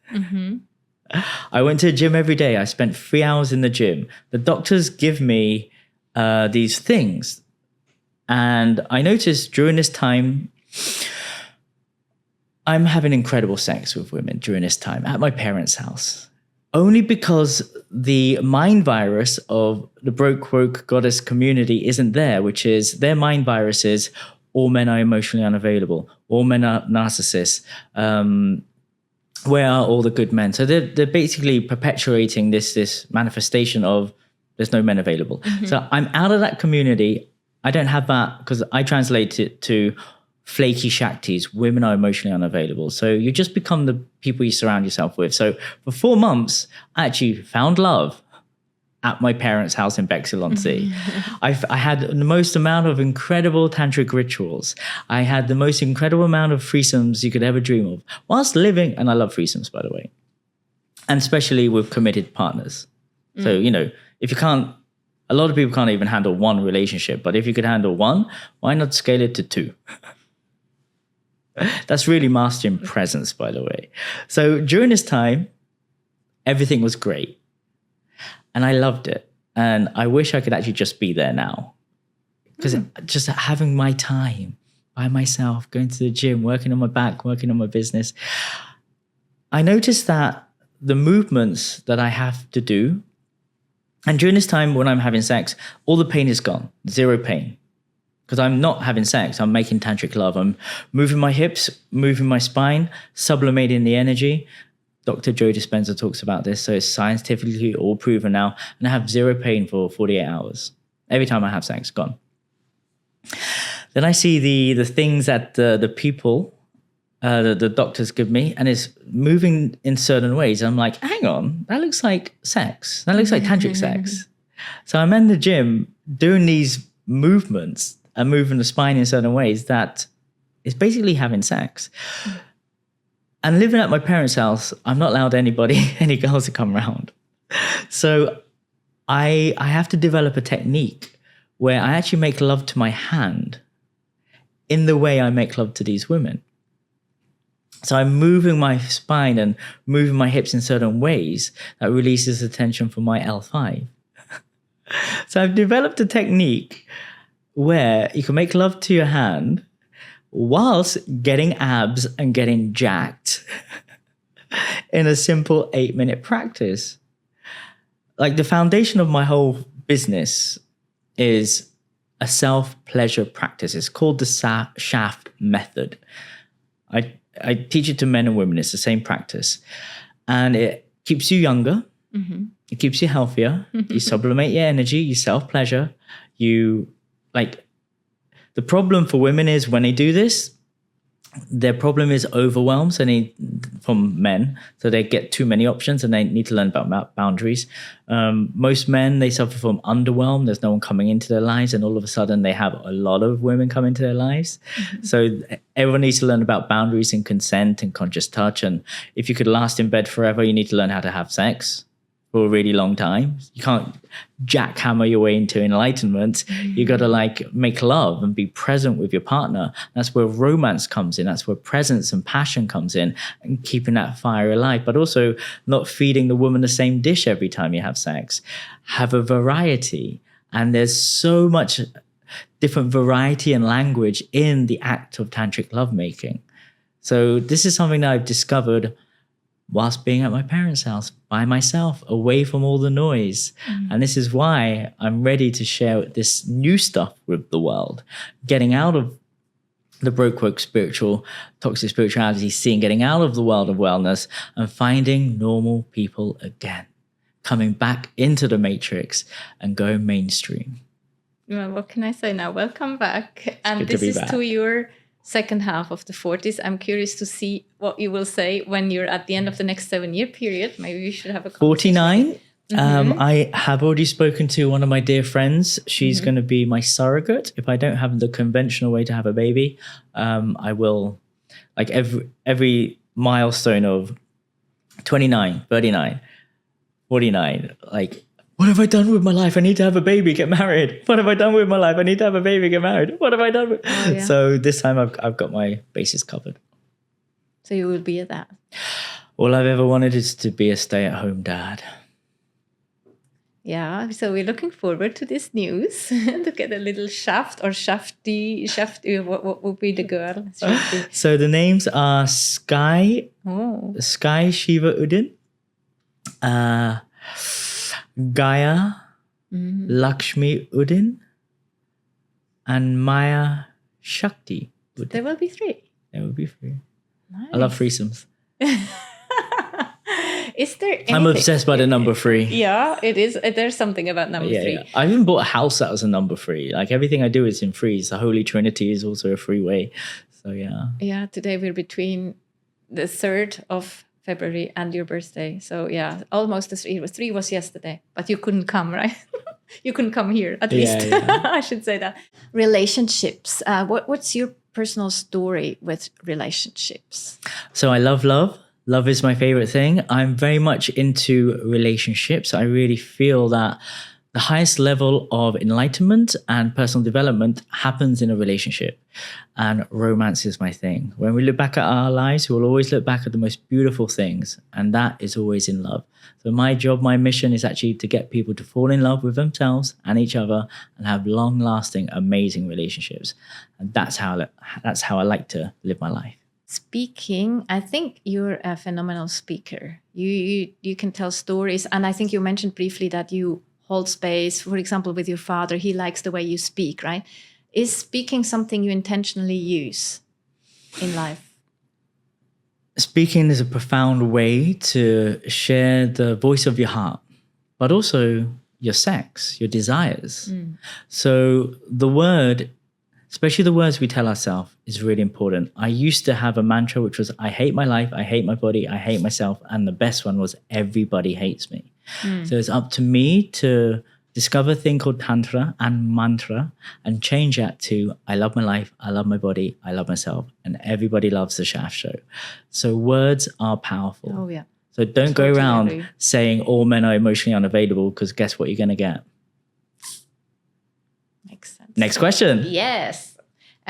I went to the gym every day. I spent 3 hours in the gym. The doctors give me these things. And I noticed during this time, I'm having incredible sex with women during this time at my parents' house. Only because the mind virus of the broke goddess community isn't there, which is their mind virus is all men are emotionally unavailable, all men are narcissists, where are all the good men? So they're basically perpetuating this manifestation of there's no men available. So I'm out of that community. I don't have that because I translate it to flaky Shaktis. Women are emotionally unavailable. So you just become the people you surround yourself with. So for 4 months, I actually found love at my parents' house in Bexhill-on-Sea. I had the most amount of incredible tantric rituals. I had the most incredible amount of threesomes you could ever dream of whilst living, and I love threesomes, by the way, and especially with committed partners. So, you know, if you can't, a lot of people can't even handle 1 relationship, but if you could handle 1, why not scale it to 2? That's really mastering presence, by the way. So during this time, everything was great. And I loved it. And I wish I could actually just be there now. Because just having my time by myself, going to the gym, working on my back, working on my business, I noticed that the movements that I have to do, and during this time when I'm having sex, all the pain is gone, 0 pain. Because I'm not having sex, I'm making tantric love. I'm moving my hips, moving my spine, sublimating the energy. Dr. Joe Dispenza talks about this, so it's scientifically all proven now. And I have 0 pain for 48 hours. Every time I have sex, gone. Then I see the things that the people, the doctors give me, and it's moving in certain ways. I'm like, hang on, that looks like sex. That looks like tantric sex. So I'm in the gym doing these movements and moving the spine in certain ways that is basically having sex. And living at my parents' house, I'm not allowed any girls to come around. So I have to develop a technique where I actually make love to my hand in the way I make love to these women. So I'm moving my spine and moving my hips in certain ways that releases the tension from my L5. So I've developed a technique where you can make love to your hand whilst getting abs and getting jacked in a simple 8-minute practice. Like, the foundation of my whole business is a self-pleasure practice. It's called the shaft method. I teach it to men and women. It's the same practice. And it keeps you younger. Mm-hmm. It keeps you healthier. You sublimate your energy. You self-pleasure. The problem for women is when they do this, their problem is overwhelm. So from men, so they get too many options and they need to learn about boundaries. Most men, they suffer from underwhelm. There's no one coming into their lives, and all of a sudden they have a lot of women come into their lives. Mm-hmm. So everyone needs to learn about boundaries and consent and conscious touch. And if you could last in bed forever, you need to learn how to have sex for a really long time. You can't jackhammer your way into enlightenment. Mm-hmm. You got to make love and be present with your partner. That's where romance comes in. That's where presence and passion comes in, and keeping that fire alive, but also not feeding the woman the same dish every time you have sex. Have a variety. And there's so much different variety and language in the act of tantric lovemaking. So this is something that I've discovered whilst being at my parents' house by myself, away from all the noise. Mm. And this is why I'm ready to share this new stuff with the world, getting out of the broke spiritual, toxic spirituality scene, getting out of the world of wellness and finding normal people again, coming back into the matrix and going mainstream. Well, what can I say now? Welcome back. And this is to your second half of the 40s. I'm curious to see what you will say when you're at the end of the next 7-year period. Maybe we should have a conversation. 49. Mm-hmm. I have already spoken to one of my dear friends. She's going to be my surrogate. If I don't have the conventional way to have a baby, I will, every milestone of 29, 39, 49, what have I done with my life? I need to have a baby, get married. What have I done with my life? I need to have a baby, get married. What have I done with? Oh, yeah. So this time I've got my bases covered. So you will be at that. All I've ever wanted is to be a stay-at-home dad. Yeah, so we're looking forward to this news, to get a little shaft or shafty, what would be the girl? So the names are Sky Shiva Uddin, Gaia, Lakshmi Uddin, and Maya Shakti Uddin. There will be 3. There will be 3. Nice. I love threesomes. Is there anything? I'm obsessed by the number 3. Yeah, it is. There's something about number 3. Yeah. I even bought a house that was a number 3. Everything I do is in 3s. The Holy Trinity is also a freeway. So yeah. Yeah, today we're between the 3rd of February and your birthday. So yeah, almost the 3. 3 was yesterday, but you couldn't come, right? You couldn't come here, at least. Yeah. I should say that. Relationships. What's your personal story with relationships? So I love love. Love is my favorite thing. I'm very much into relationships. I really feel that the highest level of enlightenment and personal development happens in a relationship. And romance is my thing. When we look back at our lives, we will always look back at the most beautiful things. And that is always in love. So my job, my mission is actually to get people to fall in love with themselves and each other and have long-lasting, amazing relationships. And that's how I like to live my life. Speaking, I think you're a phenomenal speaker. You can tell stories. And I think you mentioned briefly that you hold space, for example, with your father. He likes the way you speak, right? Is speaking something you intentionally use in life? Speaking is a profound way to share the voice of your heart, but also your sex, your desires. So the word, especially the words we tell ourselves, is really important. I used to have a mantra, which was, I hate my life, I hate my body, I hate myself. And the best one was, everybody hates me. So it's up to me to discover a thing called Tantra and mantra and change that to, I love my life, I love my body, I love myself, and everybody loves the Shaft Show. So words are powerful. Oh, yeah. So don't go Totally around agree. saying all men are emotionally unavailable, because guess what you're going to get? Makes sense. Next question. Yes.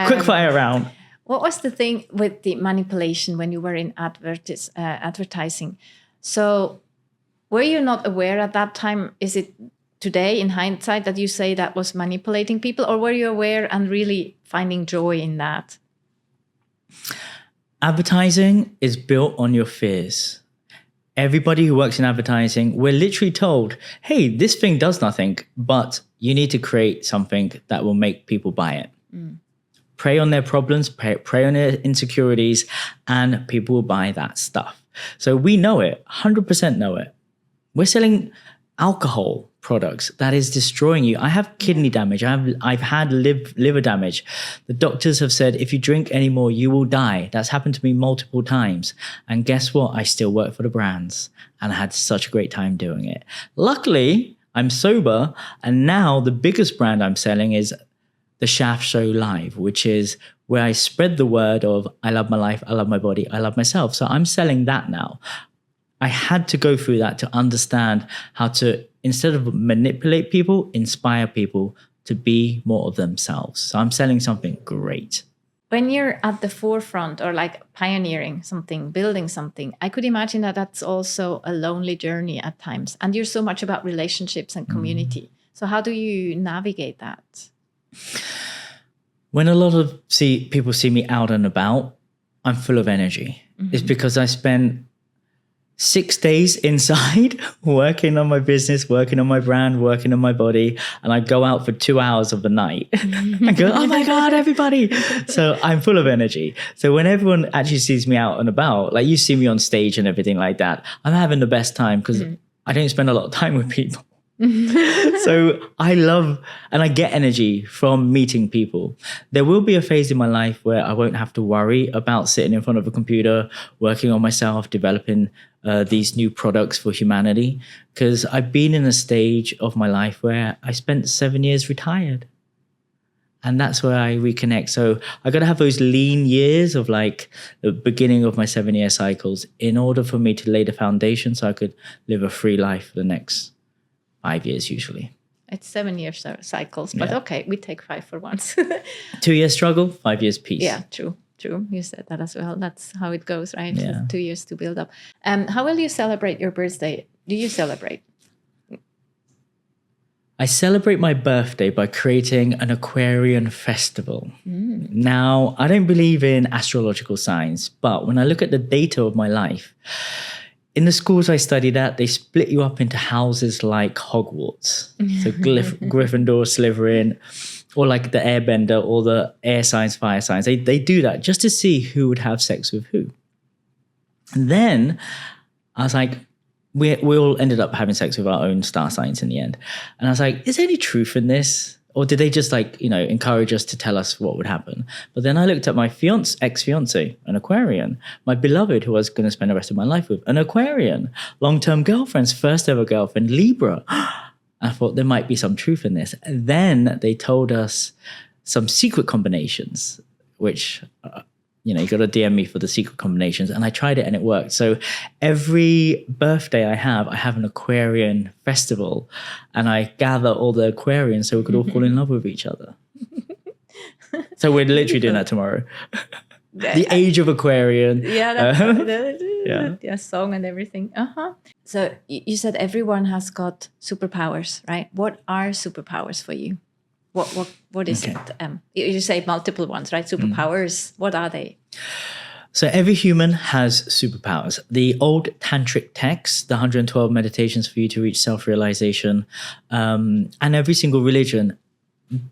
Quick fire round. What was the thing with the manipulation when you were in advertising? So were you not aware at that time? Is it today in hindsight that you say that was manipulating people, or were you aware and really finding joy in that? Advertising is built on your fears. Everybody who works in advertising, we're literally told, hey, this thing does nothing, but you need to create something that will make people buy it. Prey on their problems, prey on their insecurities, and people will buy that stuff. So we know it, 100% know it. We're selling alcohol products that is destroying you. I have kidney damage. I've had liver damage. The doctors have said, if you drink anymore, you will die. That's happened to me multiple times. And guess what? I still work for the brands, and I had such a great time doing it. Luckily, I'm sober, and now the biggest brand I'm selling is the Shaft Show Live, which is where I spread the word of I love my life, I love my body, I love myself. So I'm selling that now. I had to go through that to understand how to, instead of manipulate people, inspire people to be more of themselves. So I'm selling something great. When you're at the forefront or like pioneering something, building something, I could imagine that that's also a lonely journey at times. And you're so much about relationships and community. So how do you navigate that? When a lot of people see me out and about, I'm full of energy. It's because I spend 6 days inside working on my business, working on my brand, working on my body. And I go out for 2 hours of the night and go, oh my God, everybody. So I'm full of energy. So when everyone actually sees me out and about, like you see me on stage and everything like that, I'm having the best time because I don't spend a lot of time with people. So I love and I get energy from meeting people. There will be a phase in my life where I won't have to worry about sitting in front of a computer, working on myself, developing these new products for humanity, because I've been in a stage of my life where I spent 7 years retired. And that's where I reconnect. So I got to have those lean years of like the beginning of my 7-year cycles in order for me to lay the foundation so I could live a free life for the next 5 years usually. It's 7 year cycles, but okay, we take 5 for once. 2 years struggle, 5 years peace. Yeah, true. You said that as well. That's how it goes, right? Yeah. 2 years to build up. How will you celebrate your birthday? Do you celebrate? I celebrate my birthday by creating an Aquarian festival. Now, I don't believe in astrological signs, but when I look at the data of my life, in the schools I studied at, they split you up into houses like Hogwarts. So Gryffindor, Slytherin, or like the Airbender, or the air signs, fire signs. They do that just to see who would have sex with who. And then I was like, we all ended up having sex with our own star signs in the end. And I was like, is there any truth in this? Or did they just like, encourage us to tell us what would happen? But then I looked at my ex-fiance, an Aquarian, my beloved who I was going to spend the rest of my life with, an Aquarian, long-term girlfriend's first ever girlfriend, Libra. I thought there might be some truth in this. And then they told us some secret combinations, which, you got to DM me for the secret combinations. And I tried it and it worked. So every birthday I have an Aquarian festival, and I gather all the Aquarians so we could all fall in love with each other. So we're literally doing that tomorrow. The age of Aquarian. Yeah, that's song and everything. So you said everyone has got superpowers, right? What are superpowers for you? What is it? You say multiple ones, right? Superpowers. What are they? So every human has superpowers. The old tantric texts, the 112 meditations for you to reach self-realization, and every single religion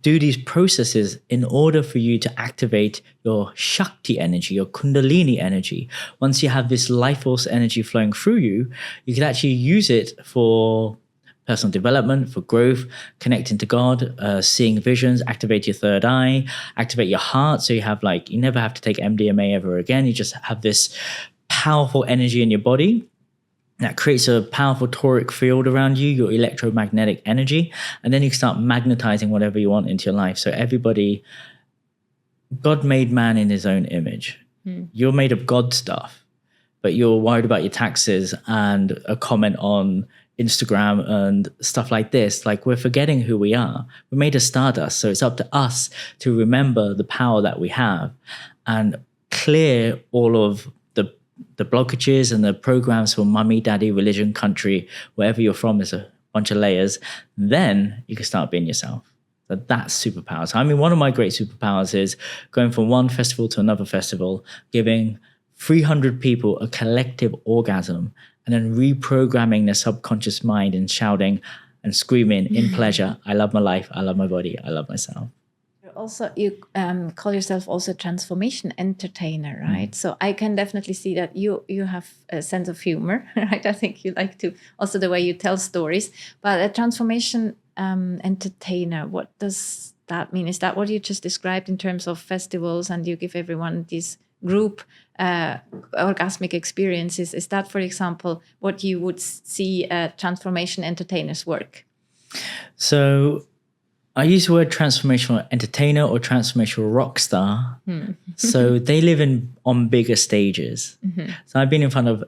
do these processes in order for you to activate your Shakti energy, your Kundalini energy. Once you have this life force energy flowing through you, you can actually use it for personal development, for growth, connecting to God, seeing visions, activate your third eye, activate your heart. So you never have to take MDMA ever again. You just have this powerful energy in your body that creates a powerful toric field around you, your electromagnetic energy. And then you can start magnetizing whatever you want into your life. So God made man in his own image. You're made of God stuff, but you're worried about your taxes and a comment on Instagram and stuff like this, like we're forgetting who we are. We're made of stardust. So it's up to us to remember the power that we have and clear all of the blockages and the programs for mummy, daddy, religion, country, wherever you're from, is a bunch of layers. Then you can start being yourself. So that's superpowers. I mean, one of my great superpowers is going from one festival to another festival, giving 300 people a collective orgasm, and then reprogramming their subconscious mind and shouting and screaming in pleasure, I love my life, I love my body, I love myself. Also, you call yourself also transformation entertainer, right? So I can definitely see that you have a sense of humor, right? I think you like to, also the way you tell stories. But a transformation entertainer, what does that mean? Is that what you just described in terms of festivals and you give everyone these group orgasmic experiences? Is that, for example, what you would see transformation entertainers work? So I use the word transformational entertainer or transformational rock star. So they live on bigger stages. So I've been in front of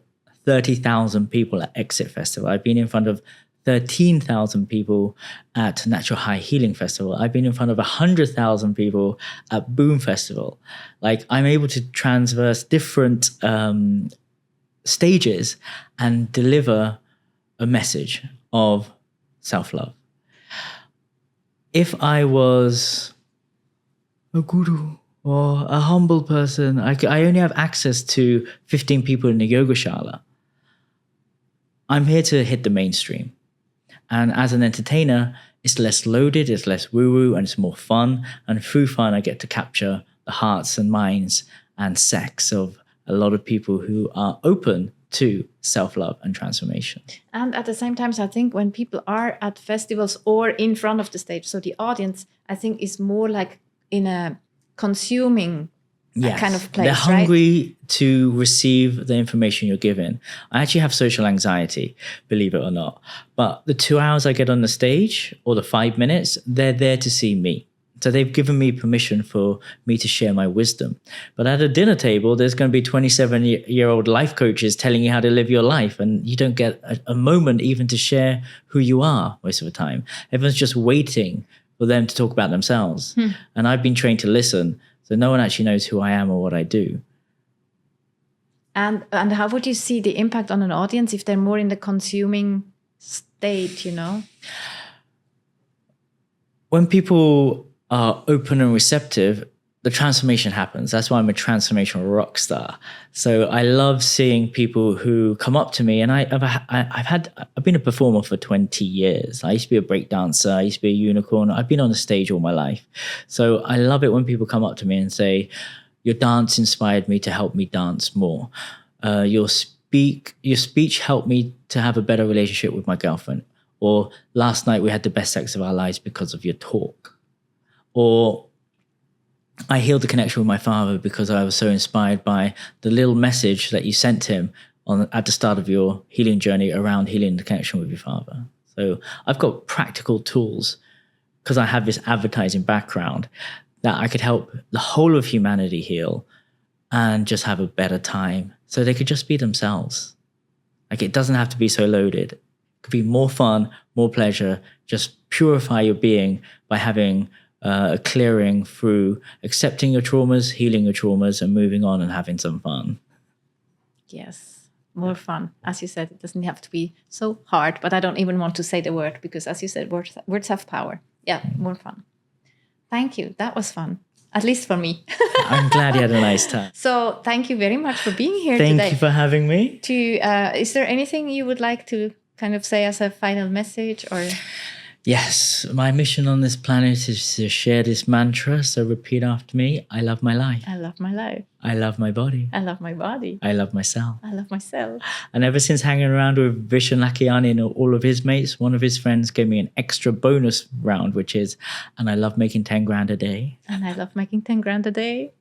30,000 people at Exit Festival. I've been in front of 13,000 people at Natural High Healing Festival. I've been in front of 100,000 people at Boom Festival. Like, I'm able to transverse different stages and deliver a message of self-love. If I was a guru or a humble person, I only have access to 15 people in the yoga shala. I'm here to hit the mainstream. And as an entertainer, it's less loaded, it's less woo-woo, and it's more fun. And through fun, I get to capture the hearts and minds and sex of a lot of people who are open to self-love and transformation. And at the same time, I think when people are at festivals or in front of the stage, so the audience, I think, is more like in a consuming kind of place. They're hungry to receive the information you're given. I actually have social anxiety, believe it or not. But the 2 hours I get on the stage or the 5 minutes, they're there to see me. So they've given me permission for me to share my wisdom. But at a dinner table, there's going to be 27-year-old life coaches telling you how to live your life. And you don't get a moment even to share who you are most of the time. Everyone's just waiting for them to talk about themselves. And I've been trained to listen. So no one actually knows who I am or what I do. And how would you see the impact on an audience if they're more in the consuming state, you know? When people are open and receptive, the transformation happens. That's why I'm a transformational rock star. So I love seeing people who come up to me, and I've been a performer for 20 years. I used to be a break dancer. I used to be a unicorn. I've been on the stage all my life. So I love it when people come up to me and say, your dance inspired me to help me dance more. Your speech helped me to have a better relationship with my girlfriend. Or last night we had the best sex of our lives because of your talk. Or I healed the connection with my father because I was so inspired by the little message that you sent him at the start of your healing journey around healing the connection with your father. So I've got practical tools because I have this advertising background that I could help the whole of humanity heal and just have a better time so they could just be themselves. Like, it doesn't have to be so loaded. It could be more fun, more pleasure. Just purify your being by having a clearing through accepting your traumas, healing your traumas, and moving on and having some fun. Yes, more fun. As you said, it doesn't have to be so hard, but I don't even want to say the word because, as you said, words have power. Yeah, more fun. Thank you. That was fun, at least for me. I'm glad you had a nice time. So thank you very much for being here today. Thank you for having me. Is there anything you would like to kind of say as a final message, or? Yes, my mission on this planet is to share this mantra. So repeat after me. I love my life. I love my life. I love my body. I love my body. I love myself. I love myself. And ever since hanging around with Vishen Lakhiani and all of his mates, one of his friends gave me an extra bonus round, which is, and I love making 10 grand a day. And I love making 10 grand a day.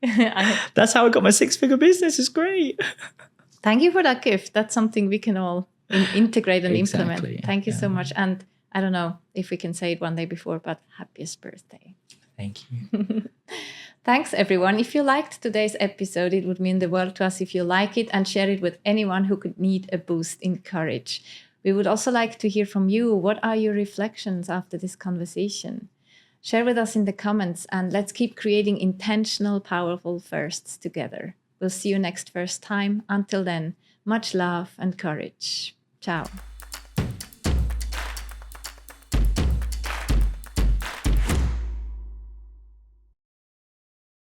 That's how I got my 6-figure business. It's great. Thank you for that gift. That's something we can all integrate and implement. Thank you so much. And I don't know if we can say it one day before, but happiest birthday. Thank you. Thanks, everyone. If you liked today's episode, it would mean the world to us if you like it and share it with anyone who could need a boost in courage. We would also like to hear from you. What are your reflections after this conversation? Share with us in the comments, and let's keep creating intentional, powerful firsts together. We'll see you next first time. Until then, much love and courage. Ciao.